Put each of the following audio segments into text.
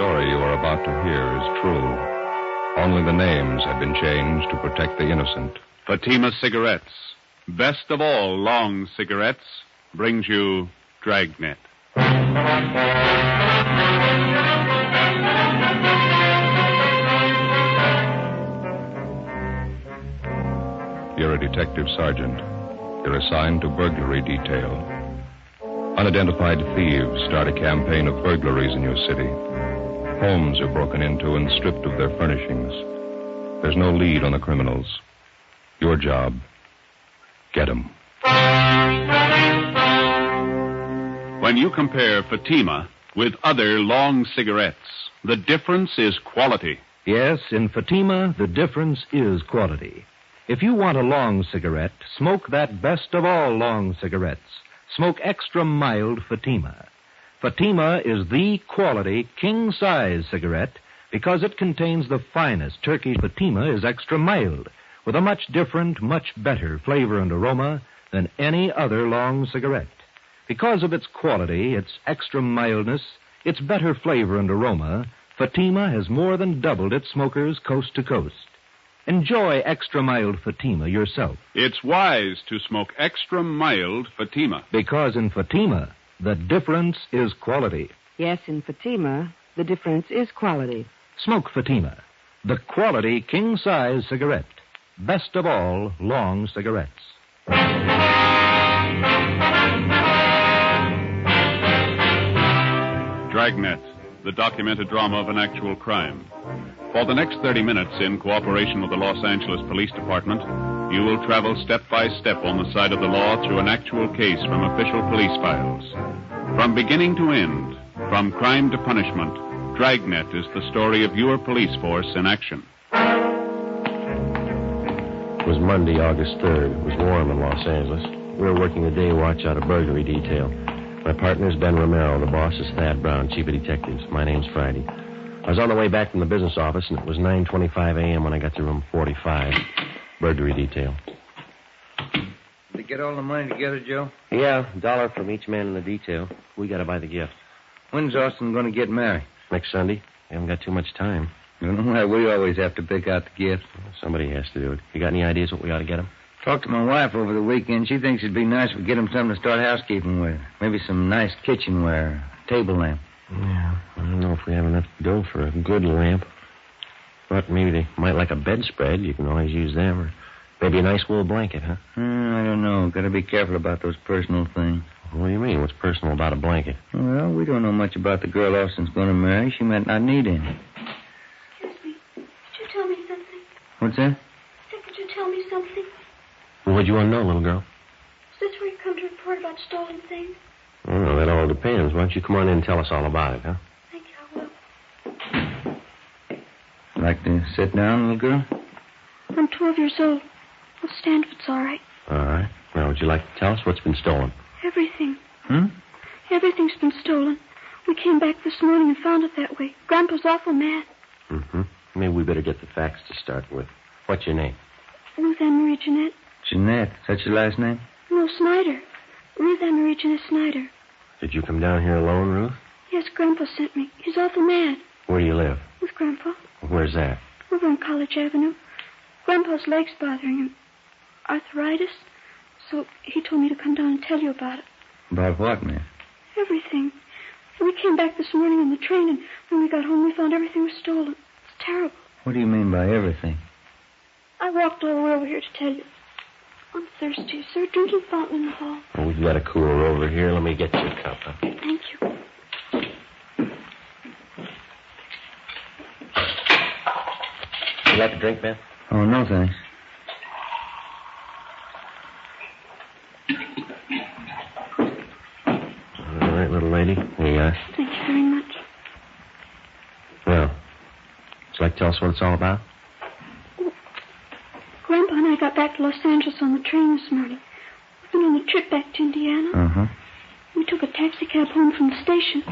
story you are about to hear is true. Only the names have been changed to protect the innocent. Fatima Cigarettes, best of all long cigarettes, brings you Dragnet. You're a detective sergeant. You're assigned to burglary detail. Unidentified thieves start a campaign of burglaries in your city. Homes are broken into and stripped of their furnishings. There's no lead on the criminals. Your job, get 'em. When you compare Fatima with other long cigarettes, the difference is quality. Yes, in Fatima, the difference is quality. If you want a long cigarette, smoke that best of all long cigarettes. Smoke extra mild Fatima. Fatima is the quality king-size cigarette because it contains the finest. Turkish Fatima is extra mild, with a much different, much better flavor and aroma than any other long cigarette. Because of its quality, its extra mildness, its better flavor and aroma, Fatima has more than doubled its smokers coast to coast. Enjoy extra mild Fatima yourself. It's wise to smoke extra mild Fatima. Because in Fatima, the difference is quality. Yes, in Fatima, the difference is quality. Smoke Fatima, the quality king-size cigarette. Best of all long cigarettes. Dragnet, the documented drama of an actual crime. For the next 30 minutes, in cooperation with the Los Angeles Police Department, you will travel step by step on the side of the law through an actual case from official police files. From beginning to end, from crime to punishment, Dragnet is the story of your police force in action. It was Monday, August 3rd. It was warm in Los Angeles. We were working the day watch out of burglary detail. My partner's Ben Romero. The boss is Thad Brown, chief of detectives. My name's Friday. I was on the way back from the business office, and it was 9:25 a.m. when I got to room 45, burglary detail. Did they get all the money together, Joe? Yeah, $1 from each man in the detail. We got to buy the gift. When's Austin going to get married? Next Sunday. We haven't got too much time. You know why we always have to pick out the gift? Somebody has to do it. You got any ideas what we ought to get him? Talked to my wife over the weekend. She thinks it'd be nice if we get him something to start housekeeping with. Maybe some nice kitchenware, a table lamp. Yeah, I don't know if we have enough dough for a good lamp. But maybe they might like a bedspread. You can always use them. Or maybe a nice wool blanket, huh? I don't know. Got to be careful about those personal things. What do you mean? What's personal about a blanket? Well, we don't know much about the girl Austin's going to marry. She might not need any. Excuse me. Could you tell me something? What's that? I said, could you tell me something? Well, what do you want to know, little girl? Is this where you come to report about stolen things? Well, that all depends. Why don't you come on in and tell us all about it, huh? Thank you, I will. Like to sit down, little girl? I'm 12 years old. I'll stand if it's all right. All right. Now, would you like to tell us what's been stolen? Everything. Everything's been stolen. We came back this morning and found it that way. Grandpa's awful mad. Mm-hmm. Maybe we better get the facts to start with. What's your name? Ruth Ann Marie Jeanette. Jeanette. Is that your last name? No, Snyder. Ruth Ann Marie Jeanette Snyder. Did you come down here alone, Ruth? Yes, Grandpa sent me. He's awful mad. Where do you live? With Grandpa. Where's that? Over on College Avenue. Grandpa's leg's bothering him. Arthritis. So he told me to come down and tell you about it. About what, man? Everything. We came back this morning on the train, and when we got home, we found everything was stolen. It's terrible. What do you mean by everything? I walked all the way over here to tell you. I'm thirsty. Is there a drinking fountain in the hall? Well, we've got a cooler over here. Let me get you a cup, huh? Thank you. You like a drink, Ben? Oh, no, thanks. All right, little lady. Here you are. Thank you very much. Well, would you like to tell us what it's all about? Grandpa and I got back to Los Angeles on the train this morning. We've been on a trip back to Indiana. Uh-huh. We took a taxi cab home from the station.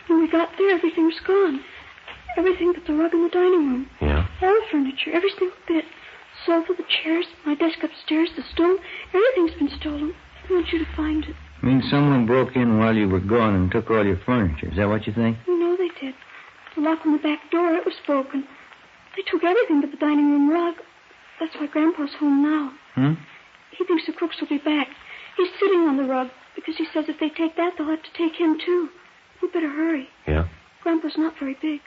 When we got there, everything was gone. Everything but the rug in the dining room. Yeah? All the furniture, every single bit. The sofa, the chairs, my desk upstairs, the stove. Everything's been stolen. I want you to find it. Means someone broke in while you were gone and took all your furniture. Is that what you think? You know they did. The lock on the back door, it was broken. They took everything but the dining room rug. That's why Grandpa's home now. He thinks the crooks will be back. He's sitting on the rug because he says if they take that, they'll have to take him, too. We better hurry. Yeah? Grandpa's not very big.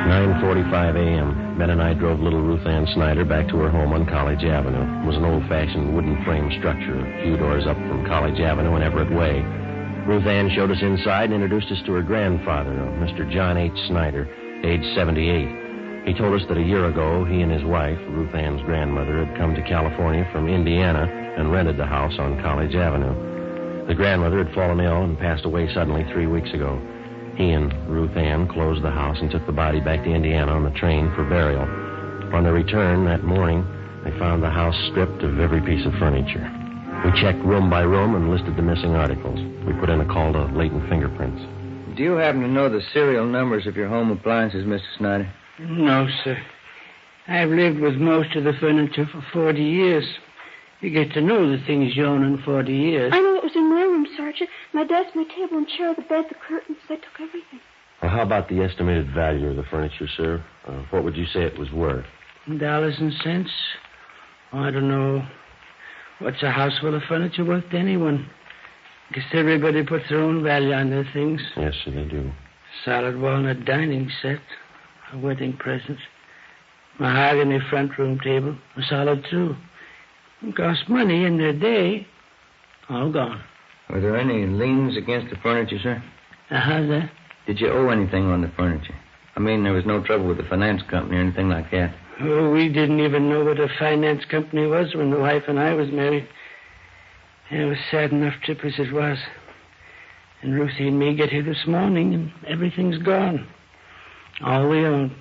9:45 a.m. Ben and I drove little Ruth Ann Snyder back to her home on College Avenue. It was an old-fashioned wooden frame structure, a few doors up from College Avenue and Everett Way. Ruth Ann showed us inside and introduced us to her grandfather, Mr. John H. Snyder, age 78. He told us that a year ago, he and his wife, Ruth Ann's grandmother, had come to California from Indiana and rented the house on College Avenue. The grandmother had fallen ill and passed away suddenly 3 weeks ago. He and Ruth Ann closed the house and took the body back to Indiana on the train for burial. On their return that morning, they found the house stripped of every piece of furniture. We checked room by room and listed the missing articles. We put in a call to latent fingerprints. Do you happen to know the serial numbers of your home appliances, Mr. Snyder? No, sir. I've lived with most of the furniture for 40 years. You get to know the things you own in 40 years. I know it was in my room, Sergeant. My desk, my table and chair, the bed, the curtains. They took everything. Well, how about the estimated value of the furniture, sir? What would you say it was worth? Dollars and cents? Oh, I don't know. What's a house full of furniture worth to anyone? Guess everybody puts their own value on their things. Yes, sir, they do. Solid walnut dining set. A wedding present. Mahogany front room table. A solid, too. It cost money in their day. All gone. Were there any liens against the furniture, sir? How's that? Did you owe anything on the furniture? I mean, there was no trouble with the finance company or anything like that. Oh, we didn't even know what a finance company was when the wife and I was married. It was a sad enough trip as it was. And Ruthie and me get here this morning, and everything's gone. All we own.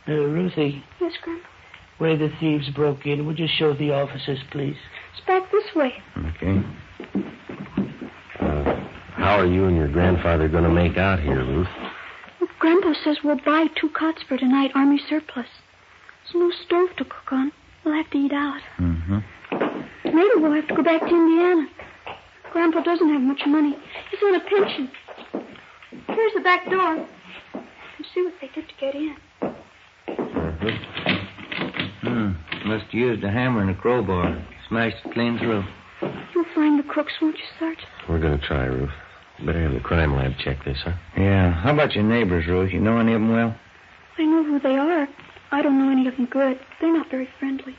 Ruthie. Yes, Grandpa? Where the thieves broke in, would you show the officers, please? It's back this way. Okay. How are you and your grandfather going to make out here, Ruth? Well, Grandpa says we'll buy 2 cots for tonight, Army surplus. There's no stove to cook on. We'll have to eat out. Mm-hmm. Maybe we'll have to go back to Indiana. Grandpa doesn't have much money. He's on a pension. Here's the back door. Let's see what they did to get in. Must have used a hammer and a crowbar. Smashed it clean through. You'll find the crooks, won't you, Sergeant? We're going to try, Ruth. Better have the crime lab check this, huh? Yeah. How about your neighbors, Ruth? You know any of them well? I know who they are. I don't know any of them good. They're not very friendly.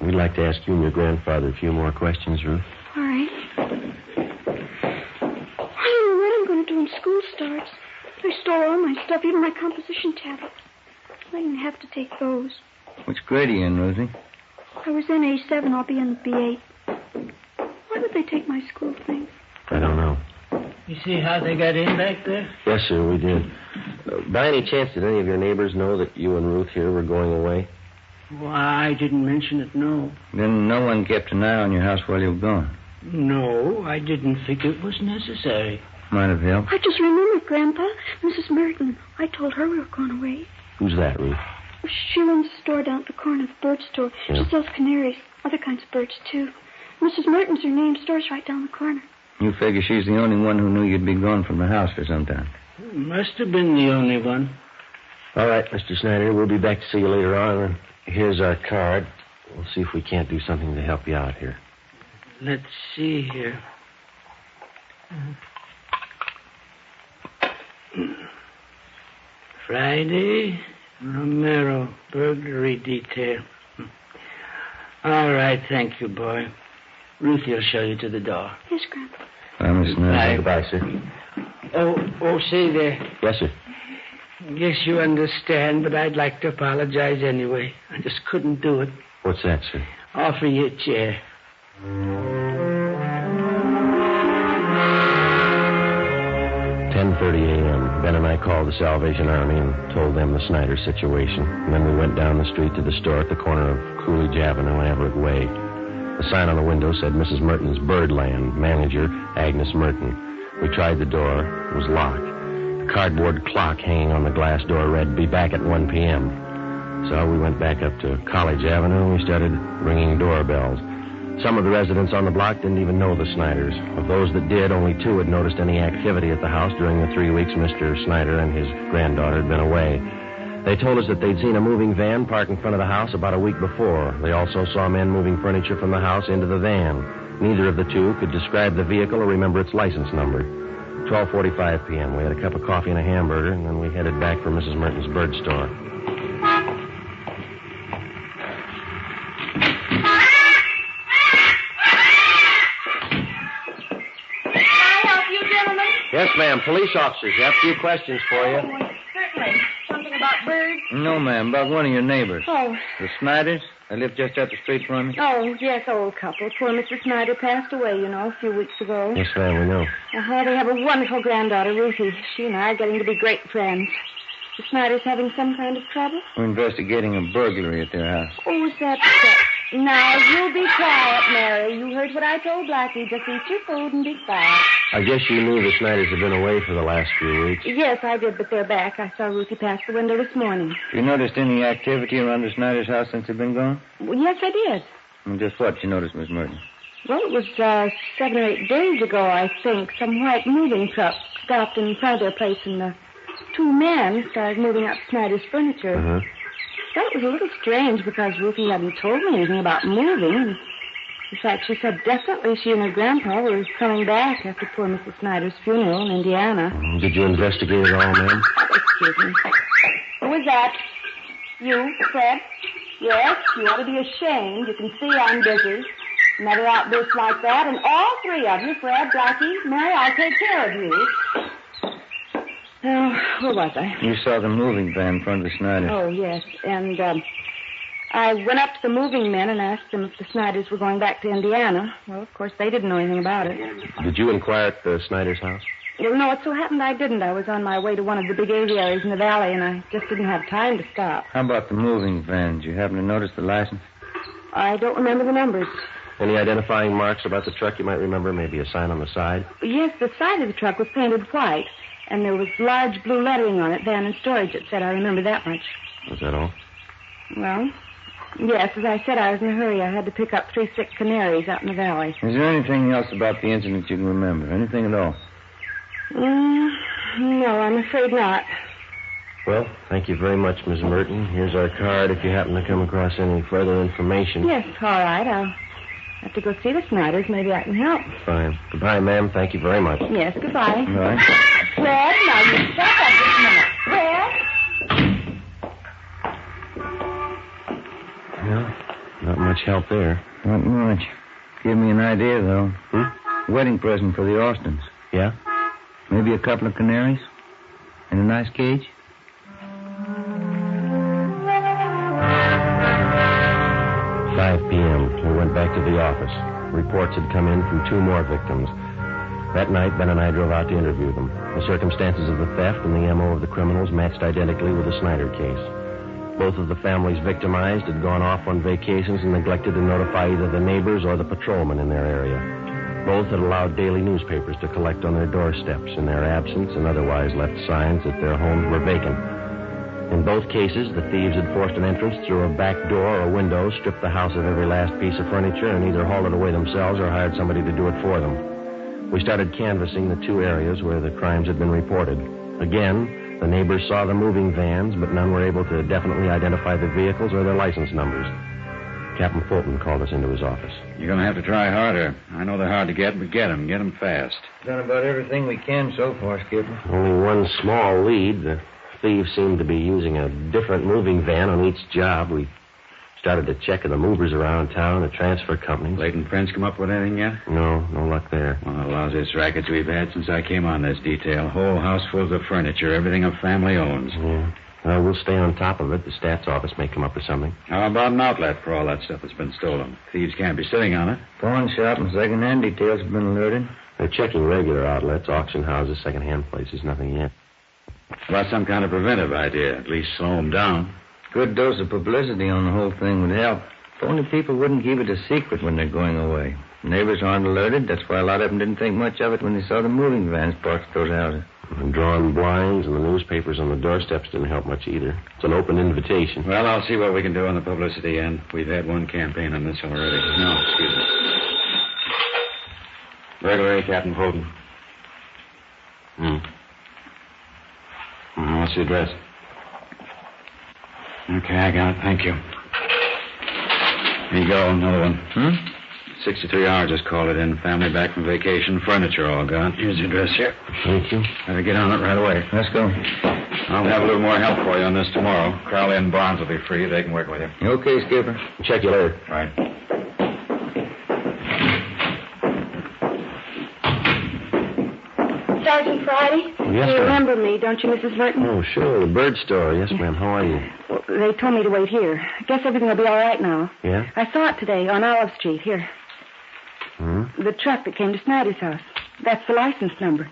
We'd like to ask you and your grandfather a few more questions, Ruth. All right. I don't know what I'm going to do when school starts. They stole all my stuff, even my composition tablets. I didn't have to take those. Which grade are you in, Ruthie? I was in A7. I'll be in the B8. Why would they take my school things? I don't know. You see how they got in back there? Yes, sir, we did. By any chance, did any of your neighbors know that you and Ruth here were going away? Well, I didn't mention it, no. Then no one kept an eye on your house while you were gone? No, I didn't think it was necessary. Might have helped. I just remembered, Grandpa. Mrs. Merton. I told her we were going away. Who's that, Ruth? She runs a store down at the corner of the bird store. Yeah. She sells canaries, other kinds of birds, too. Mrs. Merton's her name. Store's right down the corner. You figure she's the only one who knew you'd be gone from the house for some time. Must have been the only one. All right, Mr. Snyder, we'll be back to see you later on. And here's our card. We'll see if we can't do something to help you out here. Let's see here. Friday, Romero, burglary detail. All right, thank you, boy. Ruthie will show you to the door. Yes, Grandpa. Miss Snyder. Goodbye, sir. Oh, say there. Yes, sir. Guess you understand, but I'd like to apologize anyway. I just couldn't do it. What's that, sir? Offer you a chair. 10:30 a.m. Ben and I called the Salvation Army and told them the Snyder situation. And then we went down the street to the store at the corner of Coolidge Avenue and Everett Way. The sign on the window said Mrs. Merton's Birdland, manager Agnes Merton. We tried the door. It was locked. The cardboard clock hanging on the glass door read, "Be back at 1 p.m." So we went back up to College Avenue and we started ringing doorbells. Some of the residents on the block didn't even know the Snyders. Of those that did, only 2 had noticed any activity at the house during the 3 weeks Mr. Snyder and his granddaughter had been away. They told us that they'd seen a moving van parked in front of the house about a week before. They also saw men moving furniture from the house into the van. Neither of the 2 could describe the vehicle or remember its license number. 12:45 p.m. We had a cup of coffee and a hamburger, and then we headed back for Mrs. Merton's bird store. Yes, ma'am. Police officers. Have a few questions for you. Certainly. Something about birds? No, ma'am. About one of your neighbors. Oh. The Snyders? They live just up the street from me. Oh, yes, old couple. Poor Mrs. Snyder passed away, a few weeks ago. Yes, ma'am, we know. They have a wonderful granddaughter, Ruthie. She and I are getting to be great friends. The Snyders having some kind of trouble? We're investigating a burglary at their house. Oh, is that so? Now, you be quiet, Mary. You heard what I told Blackie. Just eat your food and be quiet. I guess you knew the Snyders had been away for the last few weeks. Yes, I did, but they're back. I saw Ruthie pass the window this morning. Have you noticed any activity around the Snyders' house since they've been gone? Well, yes, I did. And just what you noticed, Miss Merton? Well, it was 7 or 8 days ago, I think. Some white moving truck stopped in front of their place, and the 2 men started moving up Snyder's furniture. Uh-huh. That was a little strange because Ruthie hadn't told me anything about moving. In fact, she said definitely she and her grandpa were coming back after poor Mrs. Snyder's funeral in Indiana. Did you investigate it all, ma'am? Excuse me. Who was that? You, Fred? Yes, you ought to be ashamed. You can see I'm busy. Another outburst like that, and all 3 of you, Fred, Blackie, Mary, I'll take care of you. Oh, where was I? You saw the moving van in front of the Snyders. Oh, yes. And I went up to the moving men and asked them if the Snyders were going back to Indiana. Well, of course, they didn't know anything about it. Did you inquire at the Snyders' house? Well, no, it so happened I didn't. I was on my way to one of the big aviaries in the valley, and I just didn't have time to stop. How about the moving van? Did you happen to notice the license? I don't remember the numbers. Any identifying marks about the truck you might remember? Maybe a sign on the side? Yes, the side of the truck was painted white, and there was large blue lettering on it, van and storage, it said. I remember that much. Was that all? Well, yes, as I said, I was in a hurry. I had to pick up 3 sick canaries out in the valley. Is there anything else about the incident you can remember? Anything at all? No, I'm afraid not. Well, thank you very much, Miss Merton. Here's our card if you happen to come across any further information. Yes, all right. I'll have to go see the Snyders. Maybe I can help. Fine. Goodbye, ma'am. Thank you very much. Yes, goodbye. All right. Fred, now you shut up just a minute. Fred? Well, not much help there. Not much. Give me an idea, though. Wedding present for the Austins. Yeah? Maybe a couple of canaries? In a nice cage? p.m. We went back to the office. Reports had come in from 2 more victims. That night, Ben and I drove out to interview them. The circumstances of the theft and the M.O. of the criminals matched identically with the Snyder case. Both of the families victimized had gone off on vacations and neglected to notify either the neighbors or the patrolmen in their area. Both had allowed daily newspapers to collect on their doorsteps in their absence and otherwise left signs that their homes were vacant. In both cases, the thieves had forced an entrance through a back door or window, stripped the house of every last piece of furniture, and either hauled it away themselves or hired somebody to do it for them. We started canvassing the 2 areas where the crimes had been reported. Again, the neighbors saw the moving vans, but none were able to definitely identify the vehicles or their license numbers. Captain Fulton called us into his office. You're going to have to try harder. I know they're hard to get, but get them. Get them fast. Done about everything we can so far, Skipper. Only one small lead. The thieves seemed to be using a different moving van on each job. We started to check the movers around town, the transfer companies. Leighton Prince come up with anything yet? No luck there. One of the lousiest rackets we've had since I came on this detail. Whole house full of furniture, everything a family owns. Yeah. Well, we'll stay on top of it. The stats office may come up with something. How about an outlet for all that stuff that's been stolen? Thieves can't be sitting on it. Pawn shop and second-hand details have been alerted. They're checking regular outlets, auction houses, second-hand places. Nothing yet. About some kind of preventive idea. At least slow them down. Good dose of publicity on the whole thing would help. If only people wouldn't keep it a secret when they're going away. Neighbors aren't alerted. That's why a lot of them didn't think much of it when they saw the moving vans parked at those houses. And drawing blinds and the newspapers on the doorsteps didn't help much either. It's an open invitation. Well, I'll see what we can do on the publicity end. We've had one campaign on this already. No, excuse me. Burglary, Captain Fulton. What's the address? Okay, I got it. Thank you. Here you go, another one. 63 hours just called it in. Family back from vacation. Furniture all gone. Here's the address here. Thank you. Better get on it right away. Let's go. I'll have a little more help for you on this tomorrow. Crowley and Barnes will be free. They can work with you. Okay, Skipper. Check you later. Right. Sergeant Friday? Yes, You ma'am. remember me, don't you, Mrs. Merton? Oh, sure. The bird store. Yes, ma'am. How are you? Well, they told me to wait here. I guess everything will be all right now. Yeah? I saw it today on Olive Street. Here. The truck that came to Snyder's house. That's the license number.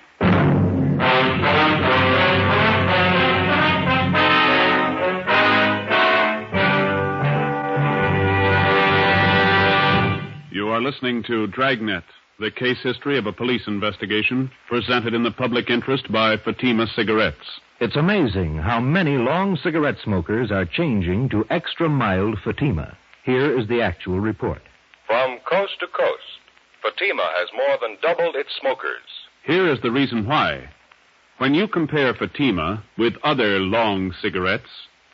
You are listening to Dragnet, the case history of a police investigation presented in the public interest by Fatima Cigarettes. It's amazing how many long cigarette smokers are changing to extra mild Fatima. Here is the actual report. From coast to coast, Fatima has more than doubled its smokers. Here is the reason why. When you compare Fatima with other long cigarettes,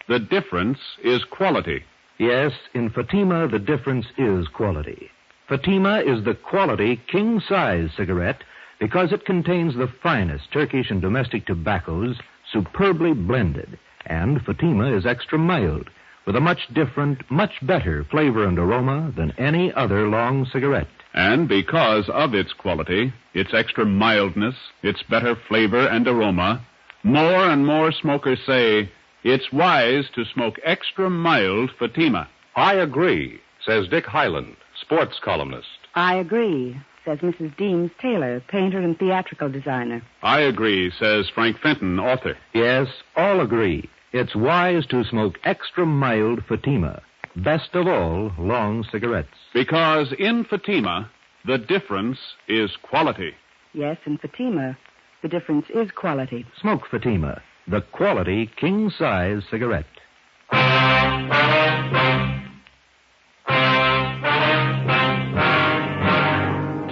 the difference is quality. Yes, in Fatima, the difference is quality. Fatima is the quality king-size cigarette because it contains the finest Turkish and domestic tobaccos superbly blended. And Fatima is extra mild with a much different, much better flavor and aroma than any other long cigarette. And because of its quality, its extra mildness, its better flavor and aroma, more and more smokers say it's wise to smoke extra mild Fatima. I agree, says Dick Hyland, sports columnist. I agree, says Mrs. Deems Taylor, painter and theatrical designer. I agree, says Frank Fenton, author. Yes, all agree. It's wise to smoke extra mild Fatima. Best of all, long cigarettes. Because in Fatima, the difference is quality. Yes, in Fatima, the difference is quality. Smoke Fatima, the quality king-size cigarette.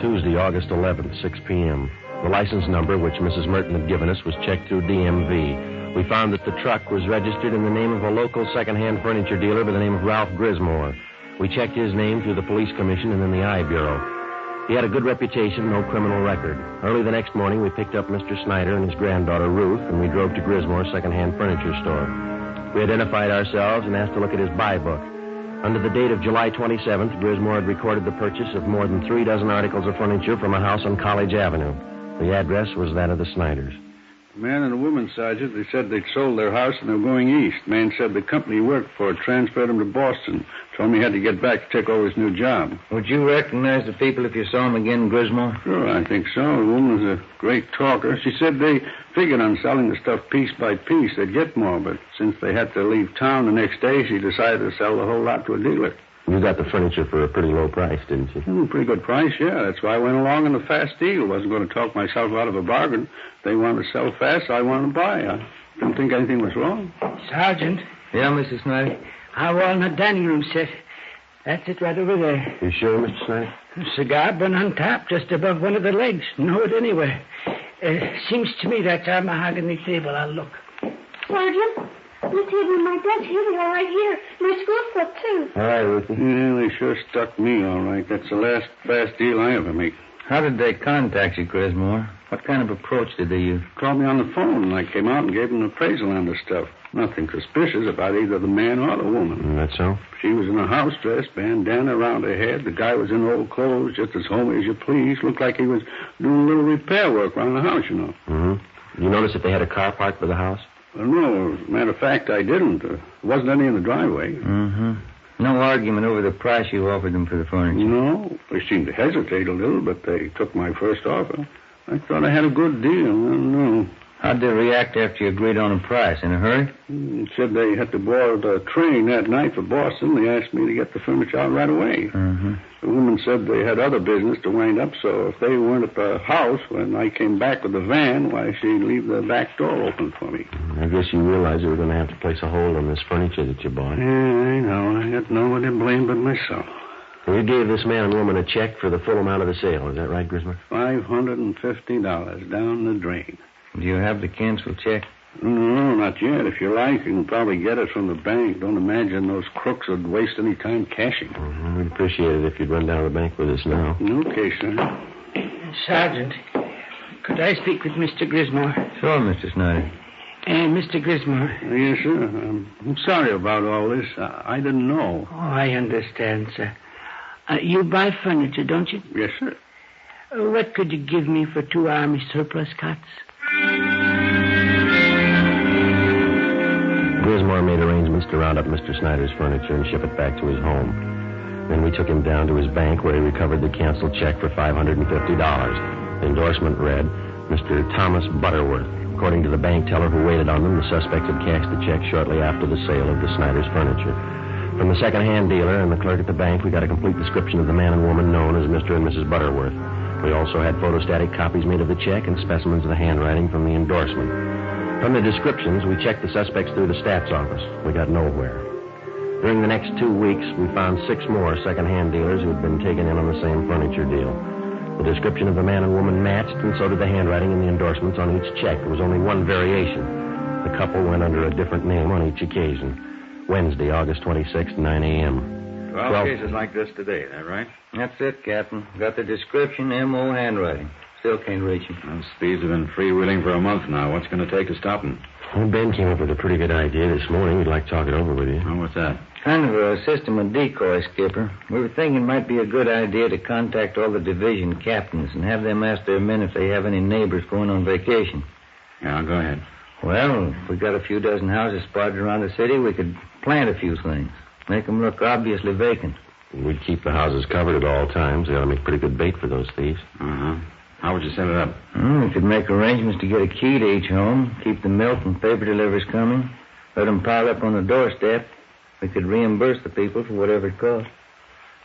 Tuesday, August 11th, 6 p.m. The license number, which Mrs. Merton had given us, was checked through DMV. We found that the truck was registered in the name of a local second-hand furniture dealer by the name of Ralph Grismore. We checked his name through the police commission and then the I Bureau. He had a good reputation, no criminal record. Early the next morning, we picked up Mr. Snyder and his granddaughter, Ruth, and we drove to Grismore's second-hand furniture store. We identified ourselves and asked to look at his buy book. Under the date of July 27th, Grismore had recorded the purchase of more than 3 dozen articles of furniture from a house on College Avenue. The address was that of the Snyders. A man and a woman, Sergeant. They said they'd sold their house and they were going east. Man said the company he worked for transferred him to Boston. Told me he had to get back to take over his new job. Would you recognize the people if you saw them again, Grismore? Sure, I think so. The woman was a great talker. She said they figured on selling the stuff piece by piece. They'd get more, but since they had to leave town the next day, she decided to sell the whole lot to a dealer. You got the furniture for a pretty low price, didn't you? Pretty good price, yeah. That's why I went along in the fast deal. Wasn't going to talk myself out of a bargain. They wanted to sell fast, so I wanted to buy. I didn't think anything was wrong. Sergeant. Yeah, Mrs. Snyder? Our walnut dining room set. That's it right over there. You sure, Mr. Snyder? A cigar bun on top, just above one of the legs. Know it anywhere. Seems to me that's our mahogany table. I'll look. Sergeant, the table and my desk, here they are right here. My school club, too. All right, Ruthie. Yeah, they sure stuck me all right. That's the last fast deal I ever make. How did they contact you, Grismore? What kind of approach did they use? Called me on the phone, and I came out and gave them an appraisal on the stuff. Nothing suspicious about either the man or the woman. That's so? She was in a house dress, bandana around her head. The guy was in old clothes, just as homey as you please. Looked like he was doing a little repair work around the house, you know. Mm-hmm. You notice if they had a car parked by the house? No, as a matter of fact, I didn't. There wasn't any in the driveway. Mm-hmm. No argument over the price you offered them for the furniture? No. They seemed to hesitate a little, but they took my first offer. I thought I had a good deal. I don't know. How'd they react after you agreed on a price? In a hurry? Said they had to board a train that night for Boston. They asked me to get the furniture out right away. Mm-hmm. The woman said they had other business to wind up, so if they weren't at the house when I came back with the van, why, she'd leave the back door open for me. I guess you realized you were going to have to place a hold on this furniture that you bought. Yeah, I know. I got nobody to blame but myself. You gave this man and woman a check for the full amount of the sale. Is that right, Grismer? $550 down the drain. Do you have the canceled check? No, not yet. If you like, you can probably get it from the bank. Don't imagine those crooks would waste any time cashing. Mm-hmm. We'd appreciate it if you'd run down to the bank with us now. Okay, sir. Sergeant, could I speak with Mr. Grismore? Sure, Mr. Snyder. Mr. Grismore. Yes, sir. I'm sorry about all this. I didn't know. Oh, I understand, sir. You buy furniture, don't you? Yes, sir. What could you give me for 2 Army surplus cots? Grismore made arrangements to round up Mr. Snyder's furniture and ship it back to his home. Then we took him down to his bank where he recovered the canceled check for $550. The endorsement read, Mr. Thomas Butterworth. According to the bank teller who waited on them, the suspect had cashed the check shortly after the sale of the Snyder's furniture. From the second-hand dealer and the clerk at the bank, we got a complete description of the man and woman known as Mr. and Mrs. Butterworth. We also had photostatic copies made of the check and specimens of the handwriting from the endorsement. From the descriptions, we checked the suspects through the stats office. We got nowhere. During the next 2 weeks, we found 6 more second-hand dealers who had been taken in on the same furniture deal. The description of the man and woman matched, and so did the handwriting and the endorsements on each check. There was only one variation. The couple went under a different name on each occasion. Wednesday, August 26th, 9 a.m. 12 cases like this today, is that right? That's it, Captain. Got the description, M.O. handwriting. Still can't reach him. Those thieves have been freewheeling for a month now. What's going to take to stop them? Well, Ben came up with a pretty good idea this morning. We'd like to talk it over with you. Oh, what's that? Kind of a system of decoy, Skipper. We were thinking it might be a good idea to contact all the division captains and have them ask their men if they have any neighbors going on vacation. Yeah, go ahead. Well, if we got a few dozen houses spotted around the city, we could plant a few things. Make them look obviously vacant. We'd keep the houses covered at all times. They ought to make pretty good bait for those thieves. Uh-huh. How would you set it up? We could make arrangements to get a key to each home, keep the milk and paper deliveries coming, let them pile up on the doorstep. We could reimburse the people for whatever it cost.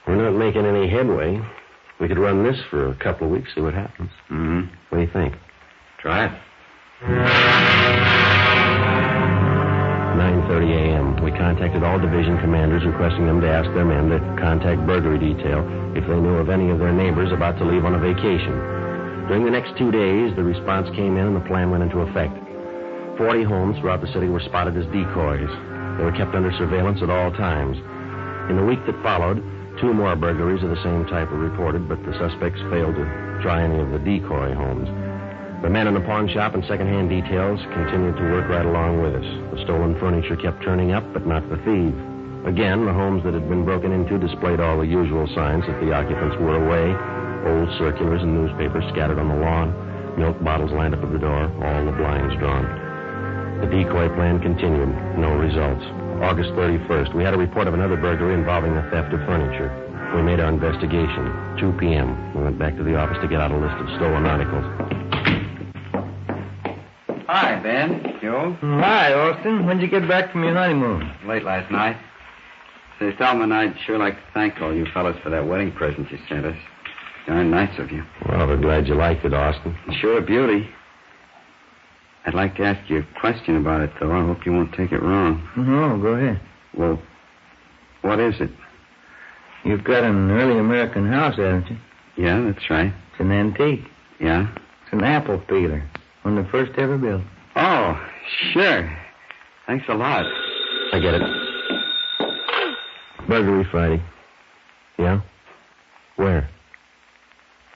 We're not making any headway. We could run this for a couple of weeks, see what happens. Mm-hmm. What do you think? Try it. 9:30 a.m. We contacted all division commanders requesting them to ask their men to contact burglary detail if they knew of any of their neighbors about to leave on a vacation. During the next 2 days, the response came in and the plan went into effect. 40 homes throughout the city were spotted as decoys. They were kept under surveillance at all times. In the week that followed, 2 more burglaries of the same type were reported, but the suspects failed to try any of the decoy homes. The men in the pawn shop and second-hand details continued to work right along with us. The stolen furniture kept turning up, but not the thieves. Again, the homes that had been broken into displayed all the usual signs that the occupants were away. Old circulars and newspapers scattered on the lawn, milk bottles lined up at the door, all the blinds drawn. The decoy plan continued. No results. August 31st, we had a report of another burglary involving the theft of furniture. We made our investigation. 2 p.m. We went back to the office to get out a list of stolen articles. Hi, Ben. Joe? Hi, Austin. When'd you get back from your honeymoon? Late last night. Say, Solomon, I'd sure like to thank all you fellas for that wedding present you sent us. Darn nice of you. Well, we're glad you liked it, Austin. Sure a beauty. I'd like to ask you a question about it, though. I hope you won't take it wrong. No, go ahead. Well, what is it? You've got an early American house, haven't you? Yeah, that's right. It's an antique. Yeah? It's an apple peeler. One of the first ever built. Oh, sure. Thanks a lot. I get it. Burglary Friday. Yeah? Where?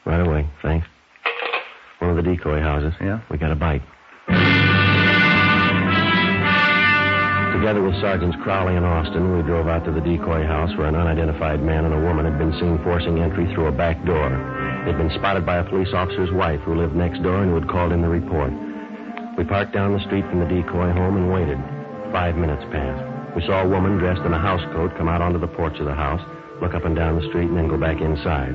Right away, thanks. One of the decoy houses. Yeah? We got a bite. Together with Sergeants Crowley and Austin, we drove out to the decoy house where an unidentified man and a woman had been seen forcing entry through a back door. They'd been spotted by a police officer's wife who lived next door and who had called in the report. We parked down the street from the decoy home and waited. 5 minutes passed. We saw a woman dressed in a house coat come out onto the porch of the house, look up and down the street, and then go back inside.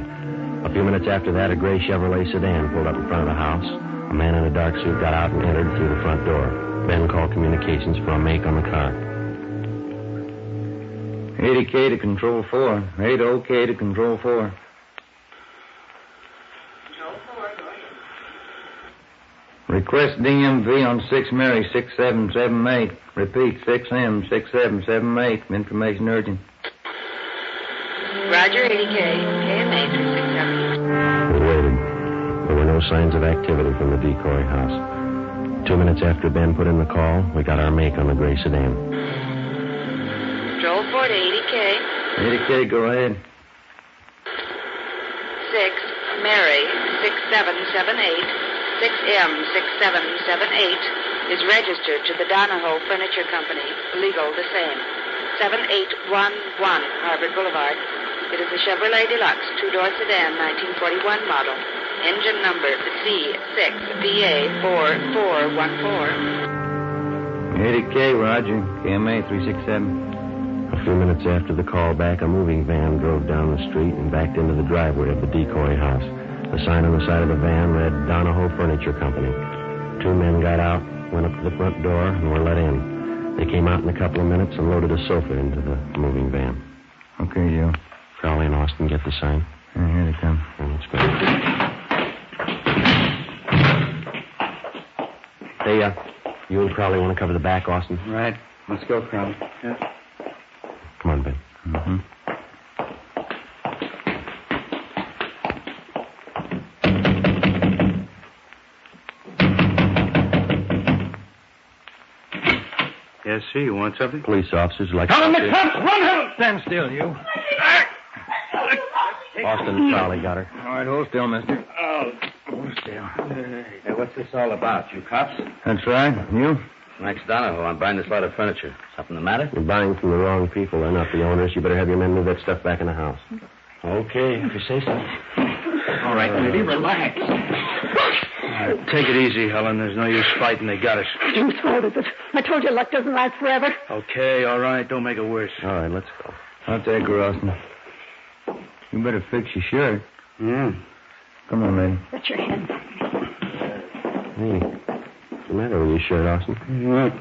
A few minutes after that, a gray Chevrolet sedan pulled up in front of the house. A man in a dark suit got out and entered through the front door. Ben called communications for a make on the car. 80K to Control 4. 80K to Control 4. Request DMV on 6 Mary 6778. Repeat, 6M 6778. Information urgent. Roger, 80K. KMA 367. We waited. There were no signs of activity from the decoy house. 2 minutes after Ben put in the call, we got our make on the gray sedan. Patrol 4 to 80K. 80K, go ahead. 6, Mary, 6778. 6M 6778 is registered to the Donahoe Furniture Company. Legal the same. 7811 Harvard Boulevard. It is a Chevrolet Deluxe two-door sedan, 1941 model. Engine number C6VA4414. 80K, Roger. KMA 367. A few minutes after the call back, a moving van drove down the street and backed into the driveway of the decoy house. The sign on the side of the van read Donahoe Furniture Company. 2 men got out, went up to the front door, and were let in. They came out in a couple of minutes and loaded a sofa into the moving van. Okay, Joe. Crowley and Austin get the sign. Here they come. That's great. Hey, you and Crowley want to cover the back, Austin? Right. Let's go, Crowley. Yeah. Come on, Ben. Mm-hmm. Yes, sir. You want something? Police officers like... Come on, the cops! Run him! Stand still, you. Austin and Crowley got her. All right, hold still, mister. Oh, hold still. Hey, what's this all about? You cops? That's right. You? Max Donahoe. I'm buying this lot of furniture. Something the matter? You're buying from the wrong people. They're not the owners. You better have your men move that stuff back in the house. Okay, if you say so. All right, lady, relax. Take it easy, Helen. There's no use fighting. They got us. You thwarted it. I told you luck doesn't last forever. Okay, all right. Don't make it worse. All right, let's go. I'll take her, Austin. You better fix your shirt. Yeah. Come on, lady. That's your hand. Hey, what's the matter with your shirt, Austin? Look,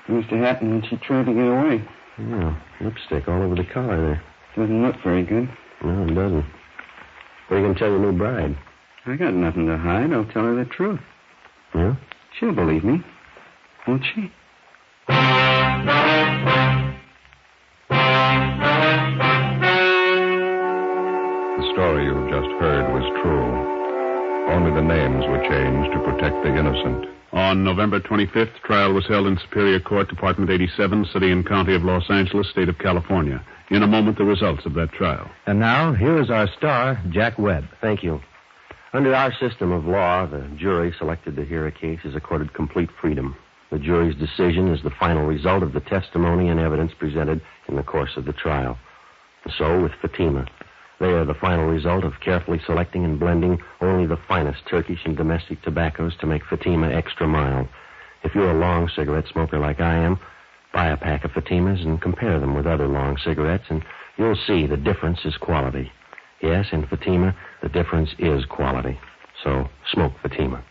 it used to happen when she tried to get away. Yeah, lipstick all over the collar there. Doesn't look very good. No, it doesn't. What are you going to tell your new bride? I got nothing to hide. I'll tell her the truth. Yeah? She'll believe me. Won't she? The story you've just heard was true. Only the names were changed to protect the innocent. On November 25th, trial was held in Superior Court, Department 87, City and County of Los Angeles, State of California. In a moment, the results of that trial. And now, here is our star, Jack Webb. Thank you. Under our system of law, the jury selected to hear a case is accorded complete freedom. The jury's decision is the final result of the testimony and evidence presented in the course of the trial. So with Fatima. They are the final result of carefully selecting and blending only the finest Turkish and domestic tobaccos to make Fatima extra mild. If you're a long cigarette smoker like I am, buy a pack of Fatimas and compare them with other long cigarettes, and you'll see the difference is quality. Yes, in Fatima, the difference is quality. So, smoke Fatima.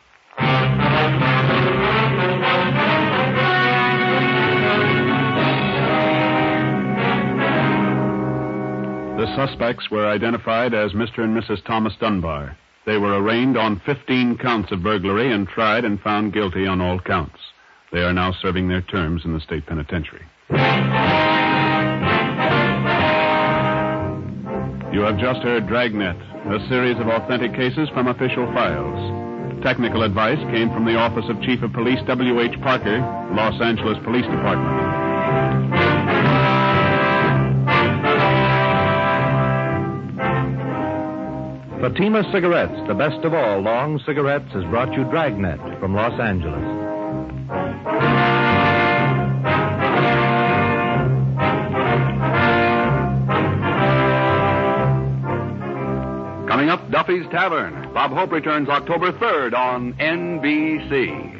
The suspects were identified as Mr. and Mrs. Thomas Dunbar. They were arraigned on 15 counts of burglary and tried and found guilty on all counts. They are now serving their terms in the state penitentiary. You have just heard Dragnet, a series of authentic cases from official files. Technical advice came from the Office of Chief of Police W.H. Parker, Los Angeles Police Department. Fatima Cigarettes, the best of all long cigarettes, has brought you Dragnet from Los Angeles. Coming up, Duffy's Tavern. Bob Hope returns October 3rd on NBC.